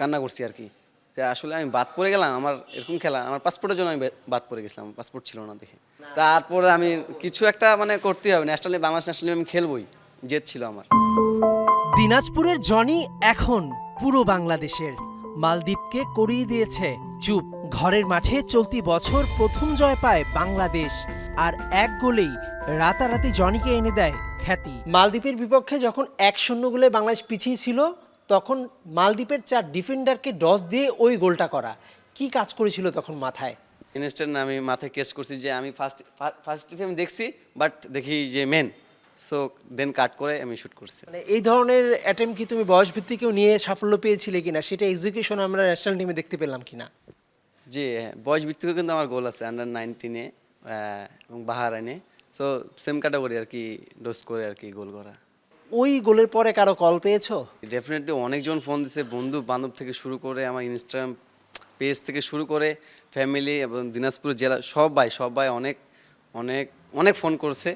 কান্না করছি আর কি, যে আসলে আমি বাদ পড়ে গেলাম। আমার এরকম খেলা, আমার পাসপোর্টের জন্য আমি বাদ পড়ে গেছিলাম, পাসপোর্ট ছিল না দেখে। তারপরে আমি কিছু একটা মানে করতেই হবে, ন্যাশনালি বাংলাদেশ ন্যাশনালি আমি খেলবই, জেদ ছিল আমার। দিনাজপুরের জনি এখন পুরো বাংলাদেশের। মালদ্বীপকে করিয়ে দিয়েছে চুপ। ঘরের মাঠে চলতি বছর প্রথম জয় পায় বাংলাদেশ, আর এক গোলেই রাতারাতি জনিকে এনে দেয় খ্যাতি। মালদ্বীপের বিপক্ষে যখন 1-0 গোলে বাংলাদেশ পিছিয়ে ছিল, তখন মালদ্বীপের 4 ডিফেন্ডারকে ডস দিয়ে ওই গোলটা করা কি কাজ করেছিল তখন মাথায়? ইনস্ট্যান্ট আমি মাথায় কেস করছি যে আমি ফার্স্ট আমি দেখছি, বাট দেখি যে মেন, সো দেন কাট করে আমি শুট করছি। মানে এই ধরনের অ্যাটেম্প কি তুমি বয়স ভিত্তিকেও নিয়ে সাফল্য পেয়েছিলে কিনা, সেটা এক্সিকিউশন আমরা ন্যাশনাল টিমে দেখতে পেলাম কিনা? জি হ্যাঁ, বয়স ভিত্তিকে কিন্তু আমার গোল আছে আন্ডার 19-এ এবং বাহারাইনে, সো সেম ক্যাটাগরি আর কি, ডোজ করে আর কি গোল করা। ওই গোলের পরে কারো কল পেয়েছো? ডেফিনেটলি অনেকজন ফোন দিছে, বন্ধু বান্ধব থেকে শুরু করে আমার ইনস্টাগ্রাম পেজ থেকে শুরু করে ফ্যামিলি এবং দিনাজপুর জেলা সবাই অনেক অনেক অনেক ফোন করছে।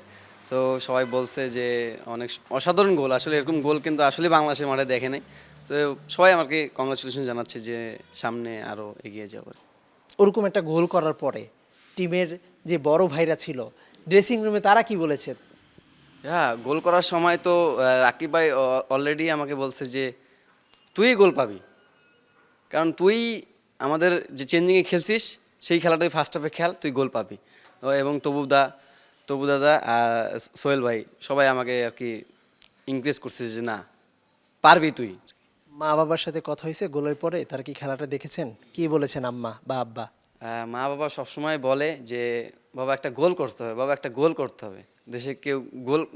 তো সবাই বলছে যে অনেক অসাধারণ গোল, আসলে এরকম গোল কিন্তু আসলে বাংলাদেশের মাঠে দেখে নাই। তো সবাই আমাকে কংগ্রাচুলেশন জানাচ্ছে যে সামনে আরও এগিয়ে যাওয়ার। ওরকম একটা গোল করার পরে টিমের যে বড় ভাইরা ছিল ড্রেসিং রুমে, তারা কি বলেছে? হ্যাঁ, গোল করার সময় তো রাকিব ভাই অলরেডি আমাকে বলছে যে তুই গোল পাবি, কারণ তুই আমাদের যে চেঞ্জিংয়ে খেলছিস সেই খেলাটাই ফার্স্ট হাফে খেল, তুই গোল পাবি। এবং তবু দাদা সোহেল ভাই সবাই আমাকে আর কি ইনক্রেজ করছে যে না, পারবি তুই। মা বাবার সাথে কথা হয়েছে গোলের পরে? তারা কি খেলাটা দেখেছেন? কি বলেছেন আম্মা বা আব্বা? মা বাবা সবসময় বলে যে বাবা একটা গোল করতে হবে, বাবা একটা গোল করতে হবে, দেশে কেউ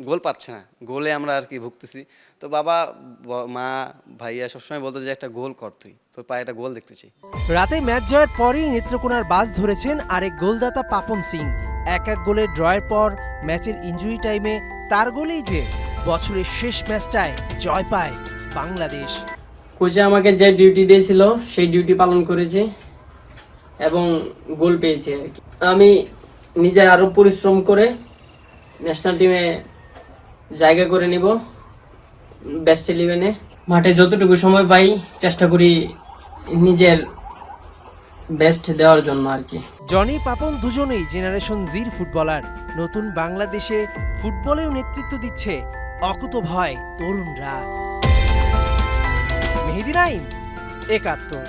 গোল পাচ্ছে না, গোলে আমরা আর কি ভুগতেছি। তো বাবা মা ভাইয়া সবসময় বলতো যে একটা গোল কর তুই, তোর পায়ে একটা গোল দেখতে চাই। রাতে ম্যাচ জয়ের পরই নেত্রকোনার বাস ধরেছেন আরেক গোলদাতা পাপন সিং। এক গোলের ড্রয়ের পর ম্যাচের ইনজুরি টাইমে তার গোলেই যে বছরের শেষ ম্যাচটায় জয় পায় বাংলাদেশ। কোচে আমাকে যে ডিউটি দিয়েছিল সেই ডিউটি পালন করেছি এবং গোল পেয়েছি আর কি। আমি নিজে আরো পরিশ্রম করে ন্যাশনাল টিমে জায়গা করে নিব, বেস্ট 11-এ। মাঠে যতটুকু সময় পাই চেষ্টা করি নিজের বেস্ট দেওয়ার জন্য আর কি। জনি পাপন দুজনেই জেনারেশন জির ফুটবলার। নতুন বাংলাদেশে ফুটবলেও নেতৃত্ব দিচ্ছে অকুতভয় তরুণরা। মেহেদী নাইম, একাত্তর।